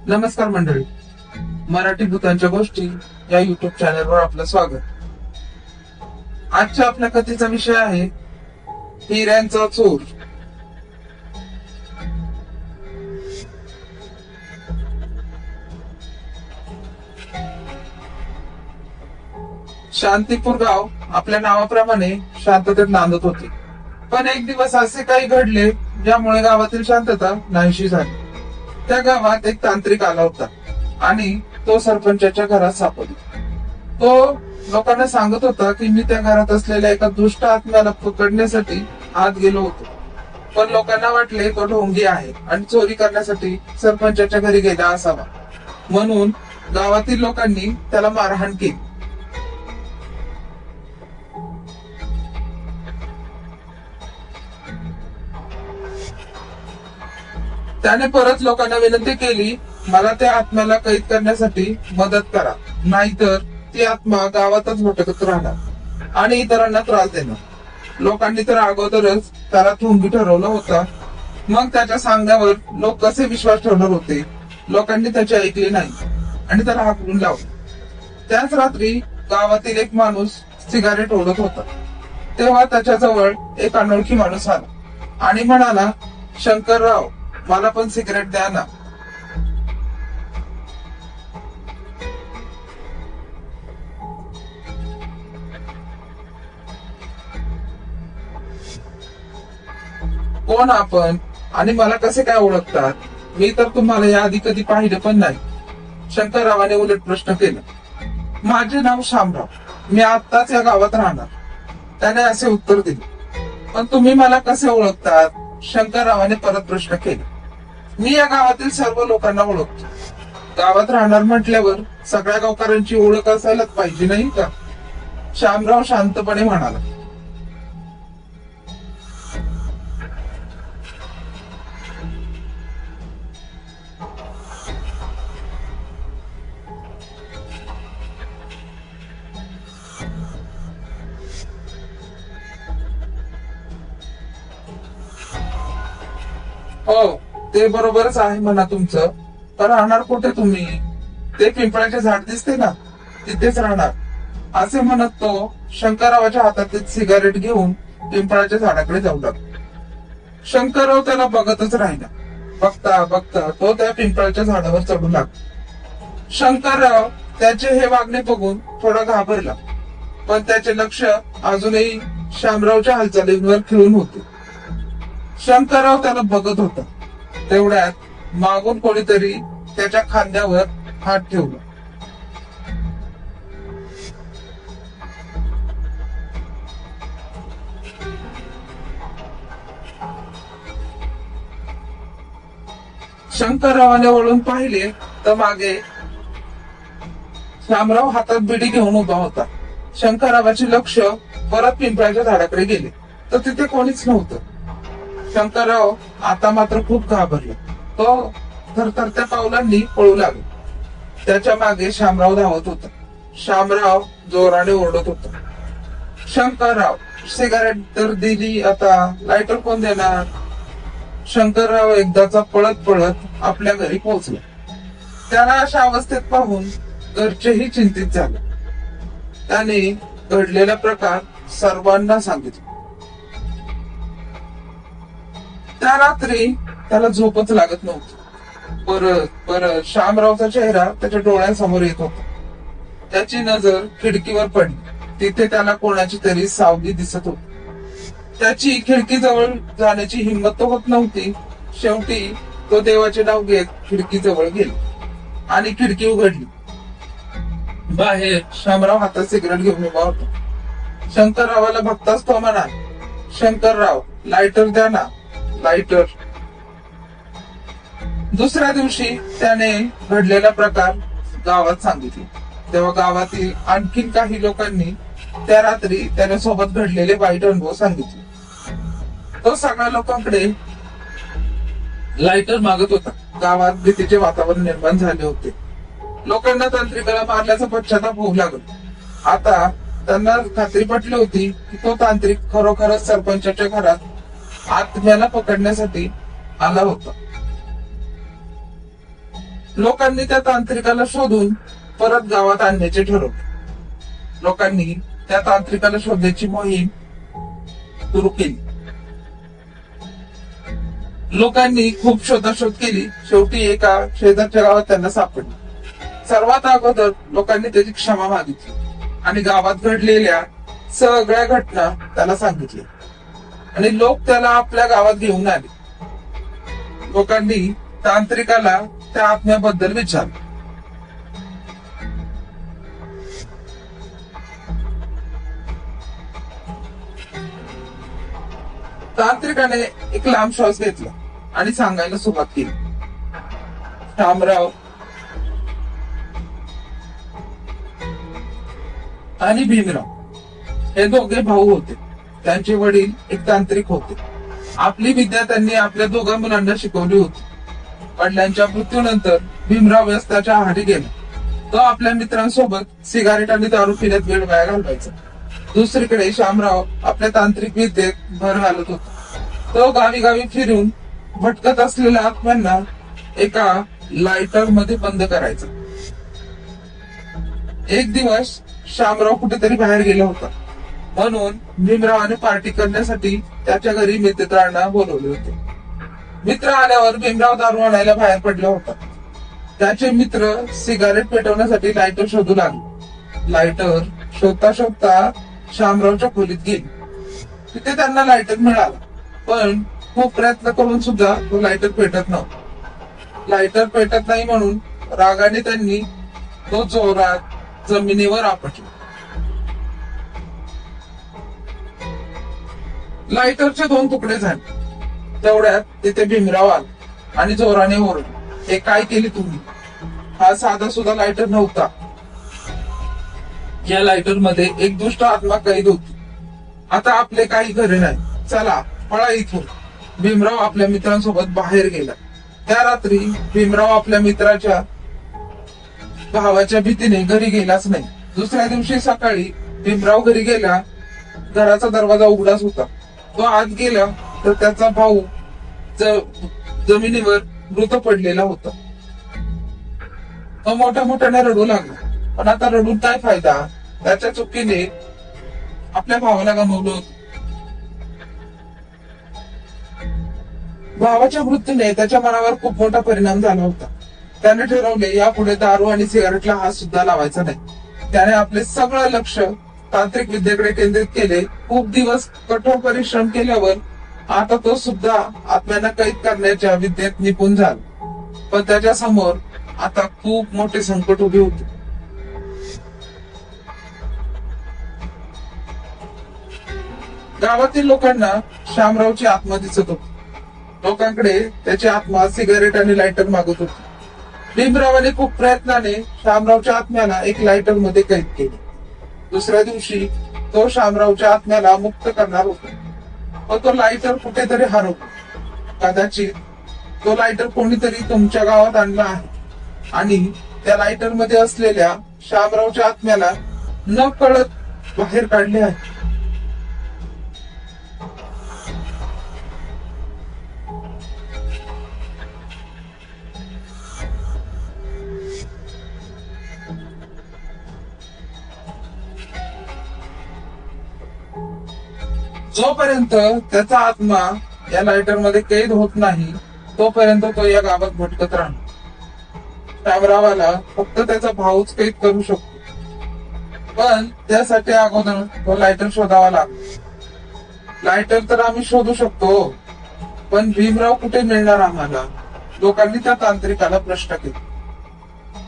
नमस्कार मंडळी, मराठी भूतांच्या गोष्टी या युट्यूब चॅनलवर आपलं स्वागत. आजच्या आपल्या कथेचा विषय आहे हिऱ्यांचा चोर. शांतीपूर गाव आपल्या नावाप्रमाणे शांततेत नांदत होते. पण एक दिवस असे काही घडले ज्यामुळे गावातील शांतता नाहीशी झाली. त्या गावात एक तांत्रिक आला होता आणि तो सरपंचाच्या घरात सापडला. तो लोकांना सांगत होता की मी त्या घरात असलेल्या एका दुष्ट आत्म्याला पकडण्यासाठी आत गेलो होतो. पण लोकांना वाटले तो ढोंगी आहे आणि चोरी करण्यासाठी सरपंचाच्या घरी गेला असावा, म्हणून गावातील लोकांनी त्याला मारहाण केली. त्याने परत लोकांना विनंती केली, मला त्या आत्म्याला कैद करण्यासाठी मदत करा, नाहीतर ती आत्मा गावातच भटकत राहणार आणि इतरांना त्रास देणार. लोकांनी तर अगोदरच त्याला ठोंगी ठरवलं होता, मग त्याच्या सांगण्यावर लोक कसे विश्वास ठेवणार होते. लोकांनी त्याचे ऐकले नाही आणि त्याला हाकलून लावले. त्याच रात्री गावातील एक माणूस सिगारेट ओढत होता. तेव्हा त्याच्याजवळ एक अनोळखी माणूस आला आणि म्हणाला, शंकरराव, मला पण सिगरेट द्या ना. कोण आपण आणि मला कसे काय ओळखतात? मी तर तुम्हाला याआधी कधी पाहिलं पण नाही. शंकररावाने उलट प्रश्न केला. माझे नाव शामराव, मी आत्ताच या गावात राहणार, त्याने असे उत्तर दिले. पण तुम्ही मला कसे ओळखतात? शंकररावाने परत प्रश्न केला. मी या गावातील सर्व लोकांना ओळखतो. गावात राहणार म्हटल्यावर सगळ्या गावकऱ्यांची ओळख असायलाच पाहिजे, नाही का? शामराव शांतपणे म्हणाला. हो, ते बरोबरच आहे म्हणा तुमचं. तर राहणार कुठे तुम्ही? ते पिंपळाचे झाड दिसते ना, तिथेच राहणार, असे म्हणत तो शंकररावाच्या हातातील सिगारेट घेऊन पिंपळाच्या झाडाकडे जाऊ लागला. शंकरराव त्याला बघतच राहिला. बघता बघता तो त्या पिंपळाच्या झाडावर चढू लागला. शंकरराव त्याचे हे वागणे बघून थोडा घाबरला, पण त्याचे लक्ष अजूनही शामरावच्या हालचालींवर खिळून होते. शंकरराव त्याला बघत होता. तेवढ्यात मागून कोणीतरी त्याच्या खांद्यावर हात ठेवला. शंकररावाने वळून पाहिले तर मागे शामराव हातात बिडी घेऊन उभा होता. शंकररावाचे लक्ष परत पिंपळाच्या झाडाकडे गेले तर तिथे कोणीच नव्हतं. शंकरराव आता मात्र खूप घाबरले. तो थरथरत्या पावलांनी पळू लागला. त्याच्या मागे शामराव धावत होता. शामराव जोराने ओरडत होता, शंकरराव, सिगारेट तर दिली, आता लायटर कोण देणार? शंकरराव एकदाचा पळत पळत आपल्या घरी पोहोचला. त्याला अशा अवस्थेत पाहून घरचेही चिंतित झाले. त्याने घडलेला प्रकार सर्वांना सांगितला. त्या रात्री त्याला झोपच लागत नव्हती. परत परत शामरावचा चेहरा त्याच्या डोळ्यांसमोर येत होता. त्याची नजर खिडकीवर पडली. तिथे त्याला कोणाची तरी सावली दिसत होती. त्याची खिडकीजवळ जाण्याची हिंमत तो होत नव्हती. शेवटी तो देवाचे नाव घेत खिडकीजवळ गेला आणि खिडकी उघडली. बाहेर शामराव हातात सिगरेट घेऊन उभा होता. शंकररावाला बघताच तो म्हणाला, शंकरराव, लायटर द्या ना, लायटर. दुसऱ्या दिवशी त्याने घडलेला प्रकार गावात सांगितले. तेव्हा गावातील आणखीन काही लोकांनी त्या रात्री त्याच्यासोबत घडलेले वाईट अनुभव सांगितले. तो सगळ्या लोकांकडे लायटर मागत होता. गावात भीतीचे वातावरण निर्माण झाले होते. लोकांना तांत्रिकाला मारल्याचा पश्चाताप होऊ लागला. आता त्यांना खात्री पटली होती की तो तांत्रिक खरोखरच सरपंचाच्या घरात आत्म्याला पकडण्यासाठी आला होता. लोकांनी त्या तांत्रिकाला शोधून परत गावात आणण्याचे ठरवले. लोकांनी त्या तांत्रिकाला शोधण्याची मोहीम सुरू केली. लोकांनी खूप शोधाशोध केली. शेवटी एका शेजारच्या गावात त्यांना सापडले. सर्वात अगोदर लोकांनी त्याची क्षमा मागितली आणि गावात घडलेल्या सगळ्या घटना त्याला सांगितल्या आणि लोक त्याला आपल्या गावात घेऊन आले. लोकांनी तांत्रिकाला त्या आत्म्याबद्दल विचारलं. तांत्रिकाने एक लांब श्वास घेतला आणि सांगायला सुरुवात केली. शामराव आणि भीमराव हे दोघे भाऊ होते. त्यांचे वडील एक तांत्रिक होते. आपली विद्या त्यांनी आपल्या दोघा मुलांना शिकवली होती. वडिलांच्या मृत्यूनंतर भीमराव व्यसनाच्या आहारी गेला. तो आपल्या मित्रांसोबत सिगारेट आणि दारू पिण्यात वेळ वाया घालवायचा. दुसरीकडे शामराव आपल्या तांत्रिक विद्येत भर घालत होता. तो गावी गावी फिरून भटकत असलेल्या आत्म्यांना एका लायटर मध्ये बंद करायचा. एक दिवस शामराव कुठेतरी बाहेर गेला होता, म्हणून भीमरावाने पार्टी करण्यासाठी त्याच्या घरी मित्रांना बोलवले होते. मित्र आल्यावर भीमराव दारू आणायला बाहेर पडला होता. त्याचे मित्र सिगारेट पेटवण्यासाठी लायटर शोधू लागले. लायटर शोधता शोधता शामरावच्या खोलीत गेले. तिथे त्यांना लायटर मिळाला, पण खूप प्रयत्न करून सुद्धा तो लायटर पेटत नव्हता. लायटर पेटत नाही म्हणून रागाने त्यांनी तो जोरात जमिनीवर आपटला. लायटरचे 2 तुकडे झाले. तेवढ्यात तिथे भीमराव आला आणि जोराने ओरडला, हे काय केले तुम्ही? हा साधा सुद्धा लायटर नव्हता. या लायटर मध्ये एक दुष्ट आत्मा कैद होती. आता आपले काही खरे नाही, चला पळा इथून. भीमराव आपल्या मित्रांसोबत बाहेर गेला. त्या रात्री भीमराव आपल्या मित्राच्या भावाच्या भीतीने घरी गेलाच नाही. दुसऱ्या दिवशी सकाळी भीमराव घरी गेला. घराचा दरवाजा उघडाच होता. तो आत गेला तर त्याचा भाऊ जमिनीवर मृत पडलेला होता. तो मोठ्या मोठ्याने रडू लागला, पण आता रडून काय फायदा? त्याच्या चुकीने आपल्या भावाला गमावलं होतं. भावाच्या मृत्यूने त्याच्या मनावर खूप मोठा परिणाम झाला होता. त्याने ठरवले यापुढे दारू आणि सिगारेटला हात सुद्धा लावायचा नाही. त्याने आपले सगळं लक्ष तांत्रिक विद्येकडे केंद्रित केले. खूप दिवस कठोर परिश्रम केल्यावर आता तो सुद्धा आत्म्यांना कैद करण्याच्या विद्येत निपुण झाला. पण त्याच्या समोर आता खूप मोठे संकट उभे होते. गावातील लोकांना शामरावची आत्मा दिसत होती. लोकांकडे त्याची आत्मा सिगारेट आणि लायटर मागत होती. भीमरावाने खूप प्रयत्नाने शामरावच्या आत्म्याला एक लायटर मध्ये कैद केले. दुसऱ्या दिवशी तो शामरावच्या आत्म्याला मुक्त करणार होता, पण तो लायटर कुठेतरी हरवला. कदाचित तो लायटर कोणीतरी तुमच्या गावात आणला आहे आणि त्या लायटर मध्ये असलेल्या शामरावच्या आत्म्याला न कळत बाहेर काढले आहे. जोपर्यंत त्याचा आत्मा या लायटर मध्ये कैद होत नाही तोपर्यंत तो या गावात भटकत राहणार. शामरावाला फक्त त्याचा भाऊच कैद करू शकतो, पण त्यासाठी अगोदर तो लायटर शोधावा लागतो. लायटर तर आम्ही शोधू शकतो, पण भीमराव कुठे मिळणार आम्हाला? लोकांनी त्या तांत्रिकाला प्रश्न केला.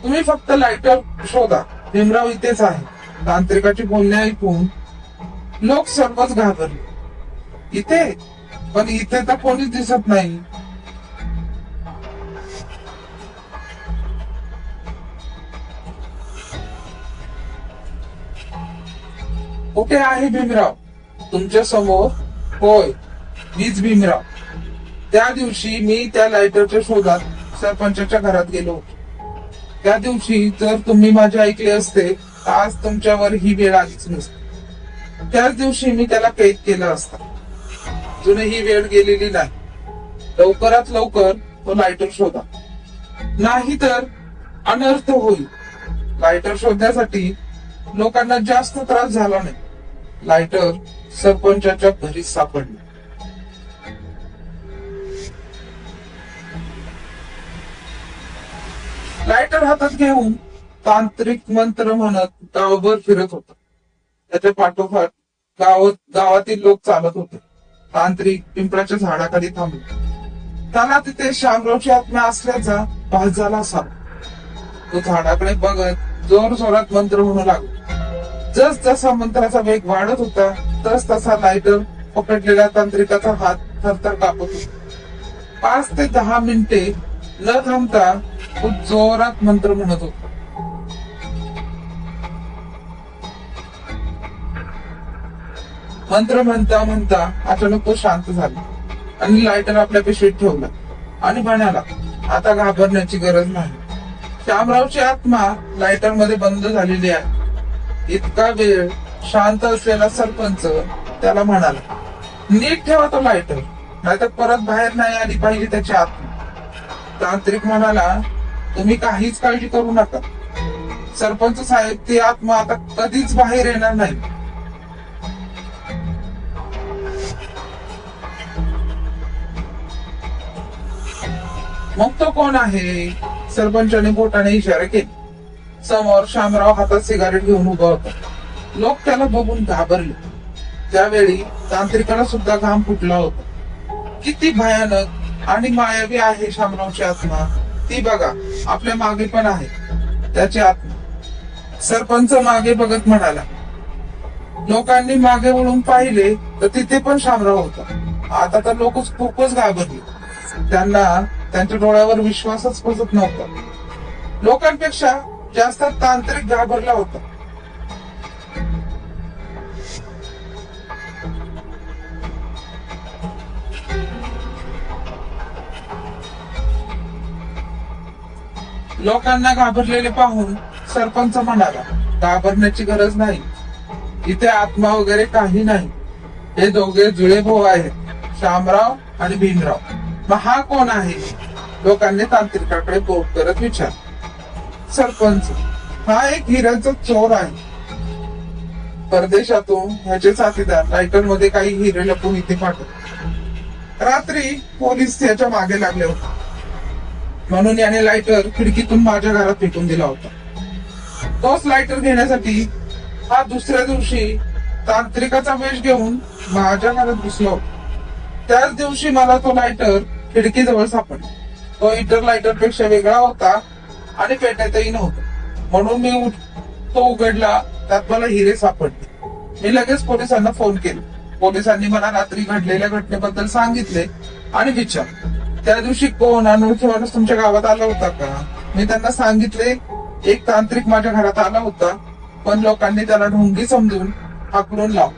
तुम्ही फक्त लायटर शोधा, भीमराव इथेच आहे. तांत्रिकाची बोलणे ऐकून लोक सर्वच घाबरले. इथे? पण इथे तर कोणीच दिसत नाही. कुठे आहे भीमराव? तुमच्या समोर. होय, मीच भीमराव. त्या दिवशी मी त्या लायटरच्या शोधात सरपंचाच्या घरात गेलो होतो. त्या दिवशी जर तुम्ही माझे ऐकले असते तर आज तुमच्यावर ही वेळ आलीच नसती. त्याच दिवशी मी त्याला कैद केलं असतं. अजून ही वेळ गेलेली नाही. लवकरात लवकर तो लायटर शोधा, नाही तर अनर्थ होईल. लायटर शोधण्यासाठी लोकांना जास्त त्रास झाला नाही. लायटर सरपंचाच्या घरीच सापडले. लायटर हातात घेऊन तांत्रिक मंत्र म्हणत गावभर फिरत होता. त्याच्या पाठोपाठ गावातील लोक चालत होते. तांत्रिक पिंपळाच्या झाडाखाली थांबले. त्याला तिथे शामरावची आत्मा असल्याचा भास झाला असावा. तो झाडाकडे बघत जोर जोरात मंत्र म्हणू लागला. जस जसा मंत्राचा वेग वाढत होता तस तसा लायटर पकडलेल्या तांत्रिकाचा हात थरथर कापत होता. 5 ते 10 मिनिटे न थांबता तो जोरात मंत्र म्हणत होता. मंत्र म्हणता म्हणता अचानक तो शांत झाला आणि लायटर आपल्या पिशवीत ठेवला आणि म्हणाला, आता घाबरण्याची गरज नाही. शामरावची आत्मा लायटर मध्ये बंद झालेली आहे. इतका वेळ शांत असलेला सरपंच त्याला म्हणाला, नीट ठेवा तो लायटर, नाहीतर परत बाहेर नाही आली पाहिजे त्याची आत्मा. तांत्रिक म्हणाला, तुम्ही काहीच काळजी करू नका सरपंच साहेब, ती आत्मा आता कधीच बाहेर येणार नाही. मग तो कोण आहे? सरपंचाने बोटाने इशारा केला. समोर शामराव हातात सिगारेट घेऊन उभा होता. लोक त्याला बघून घाबरले. त्यावेळी तांत्रिकाला सुद्धा घाम फुटला होता. किती भयानक आणि मायावी आहे शामरावची आत्मा. ती बघा, आपल्या मागे पण आहे त्याची आत्मा. सरपंच मागे बघत म्हणाला. लोकांनी मागे वळून पाहिले तर तिथे पण शामराव होता. आता तर लोक खूपच घाबरले. त्यांना त्यांच्या डोळ्यावर विश्वासच बसत नव्हता. लोकांपेक्षा जास्त तांत्रिक घाबरला होता. लोकांना घाबरलेले पाहून सरपंच म्हणाला, घाबरण्याची गरज नाही. इथे आत्मा वगैरे काही नाही. हे दोघे जुळे भाऊ आहेत, शामराव आणि भीमराव. मग हा कोण आहे? लोकांनी तांत्रिकाकडे बोट करत विचार. सरपंच, हा एक हिऱ्याचा चोर आहे. परदेशातून ह्याचे साथीदार लायटर मध्ये काही हिरे लपून इथे पाठवत. रात्री पोलीस त्याच्या मागे लागले होते, म्हणून याने लायटर खिडकीतून माझ्या घरात फेकून दिला होता. तोच लायटर घेण्यासाठी हा दुसऱ्या दिवशी तांत्रिकाचा वेश घेऊन माझ्या घरात घुसला होता. त्याच दिवशी मला तो लायटर खिडकीजवळ सापडला. तो इतर लायटर पेक्षा वेगळा होता आणि पेटतही नव्हता. म्हणून मी तो उघडला, त्यात मला हिरे सापडले. मी लगेच पोलिसांना फोन केला. पोलिसांनी मला रात्री घडलेल्या घटनेबद्दल सांगितले आणि विचार, त्या दिवशी कोण अनोळखी माणूस तुमच्या गावात आला होता का? मी त्यांना सांगितले, एक तांत्रिक माझ्या घरात आला होता, पण लोकांनी त्याला ढोंगी समजून हाकलून लाव.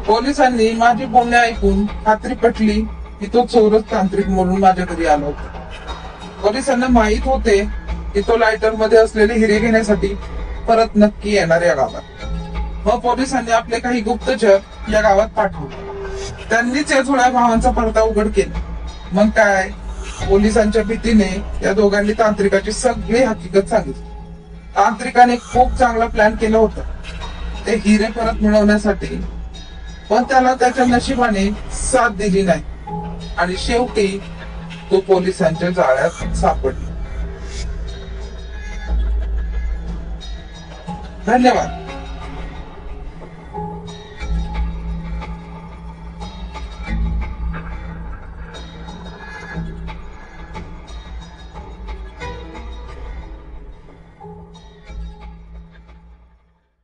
पोलिसांनी माझी बोलणे ऐकून खात्री पटली की तो चोरच तांत्रिक म्हणून माझ्या घरी आला होता. पोलिसांना माहित होते की तो लायटर मध्ये असलेले हिरे घेण्यासाठी परत नक्की येणार या गावात. मग पोलिसांनी आपले काही गुप्तचर या गावात पाठवले. त्यांनीच या जुळ्या भावांचा पडदा उघड केला. मग काय, पोलिसांच्या भीतीने या दोघांनी तांत्रिकाची सगळी हकीकत सांगितली. तांत्रिकाने खूप चांगला प्लॅन केला होता ते हिरे परत मिळवण्यासाठी, पण त्याला त्याच्या नशिबाने साथ दिली नाही आणि शेवटी तो पोलिसांच्या जाळ्यात सापडला. धन्यवाद.